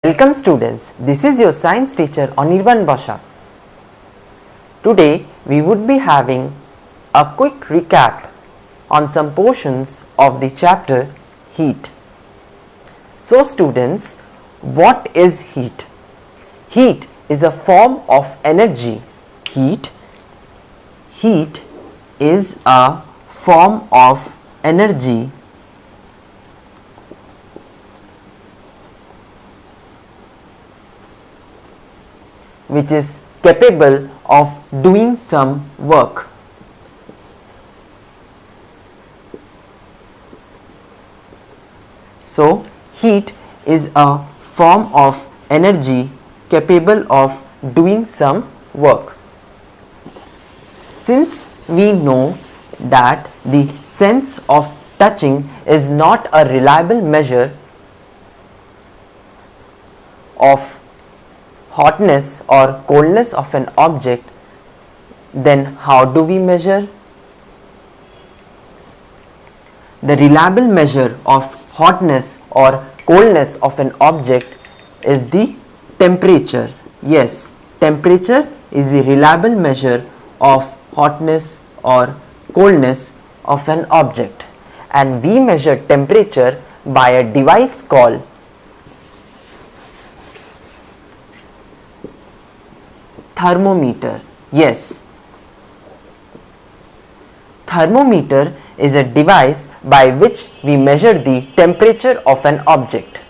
Welcome students, this is your science teacher Anirban Basha. Today we would be having a quick recap on some portions of the chapter heat. So students, what is heat? Heat is a form of energy. Heat is a form of energy which is capable of doing some work. So, heat is a form of energy capable of doing some work. Since we know that the sense of touching is not a reliable measure of hotness or coldness of an object, then how do we measure? The reliable measure of hotness or coldness of an object is the temperature. Yes, temperature is the reliable measure of hotness or coldness of an object, and we measure temperature by a device called thermometer. Yes, thermometer is a device by which we measure the temperature of an object.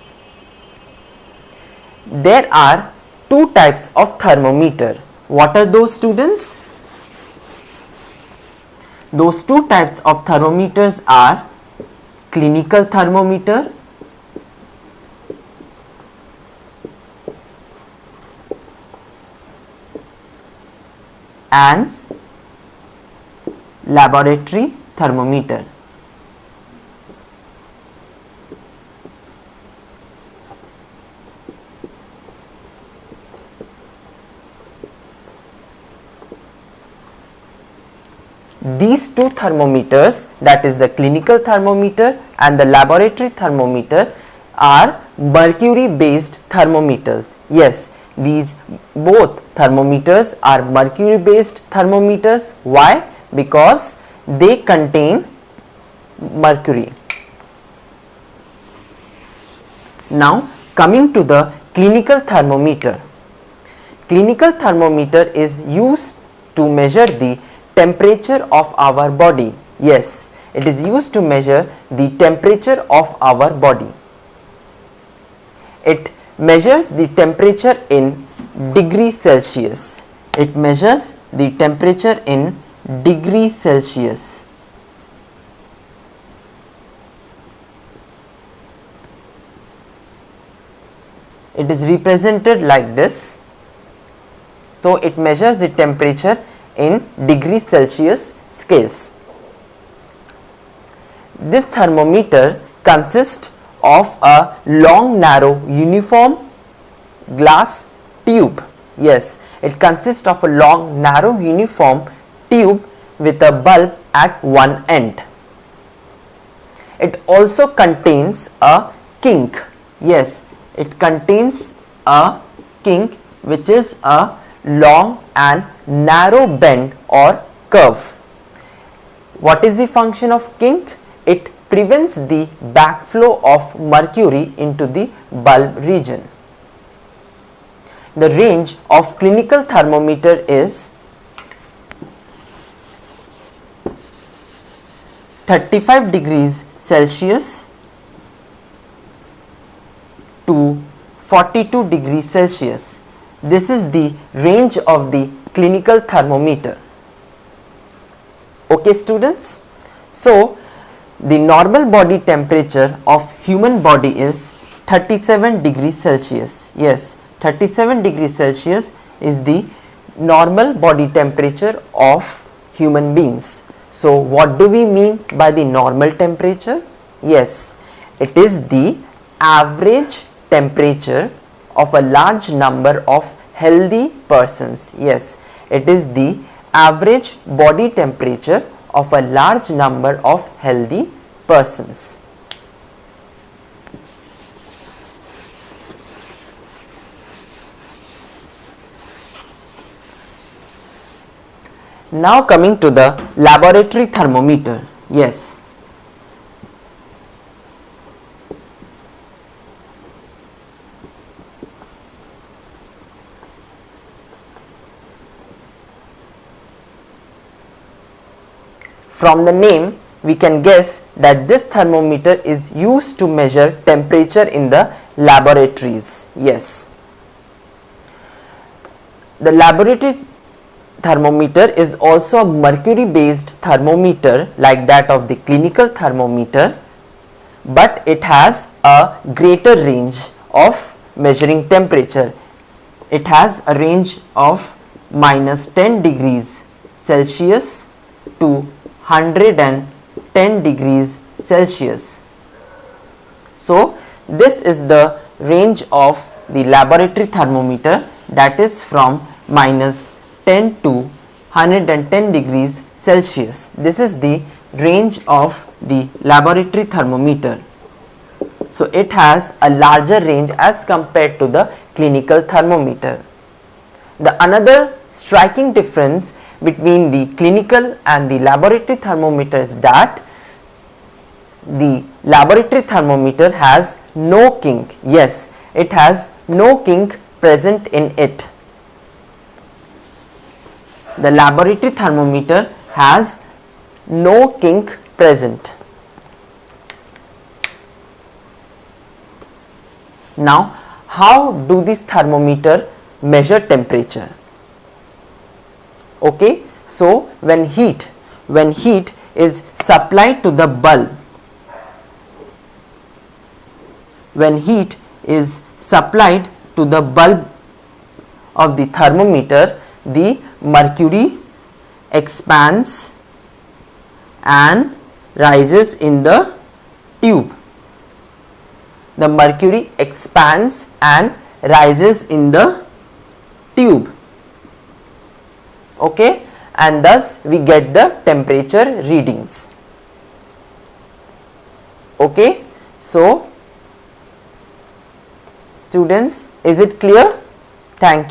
There are two types of thermometer. What are those, students? Those two types of thermometers are clinical thermometer and laboratory thermometer. These two thermometers, that is the clinical thermometer and the laboratory thermometer, are mercury based thermometers. Yes, these both thermometers are mercury based thermometers. Why? Because they contain mercury. Now coming to the clinical thermometer. Clinical thermometer is used to measure the temperature of our body. Yes, it is used to measure the temperature of our body. It measures the temperature in degree Celsius. It measures the temperature in degree Celsius. It is represented like this. So it measures the temperature in degree Celsius scales. This thermometer consists of a long, narrow, uniform glass tube. Yes, it consists of a long, narrow, uniform tube with a bulb at one end. It also contains a kink. Yes, it contains a kink which is a long and narrow bend or curve. What is the function of kink? It prevents the backflow of mercury into the bulb region. The range of clinical thermometer is 35 degrees Celsius to 42 degrees Celsius. This is the range of the clinical thermometer. Okay, students? So, the normal body temperature of human body is 37 degrees Celsius. Yes, 37 degrees Celsius is the normal body temperature of human beings. So, what do we mean by the normal temperature? Yes, it is the average temperature of a large number of healthy persons. Yes, it is the average body temperature of a large number of healthy persons. Now coming to the laboratory thermometer. Yes. From the name, we can guess that this thermometer is used to measure temperature in the laboratories. Yes. The laboratory thermometer is also a mercury based thermometer like that of the clinical thermometer, but it has a greater range of measuring temperature. It has a range of minus 10 degrees Celsius to 110 degrees Celsius. So this is the range of the laboratory thermometer, that is from minus 10 to 110 degrees Celsius. This is the range of the laboratory thermometer. So it has a larger range as compared to the clinical thermometer. The another striking difference between the clinical and the laboratory thermometer is that the laboratory thermometer has no kink. Yes, it has no kink present in it. The laboratory thermometer has no kink present. Now, how do this thermometer measure temperature? Okay, so when heat is supplied to the bulb, when heat is supplied to the bulb of the thermometer, the mercury expands and rises in the tube. The mercury expands and rises in the tube. Okay, and thus we get the temperature readings. Okay, so students, is it clear? Thank you.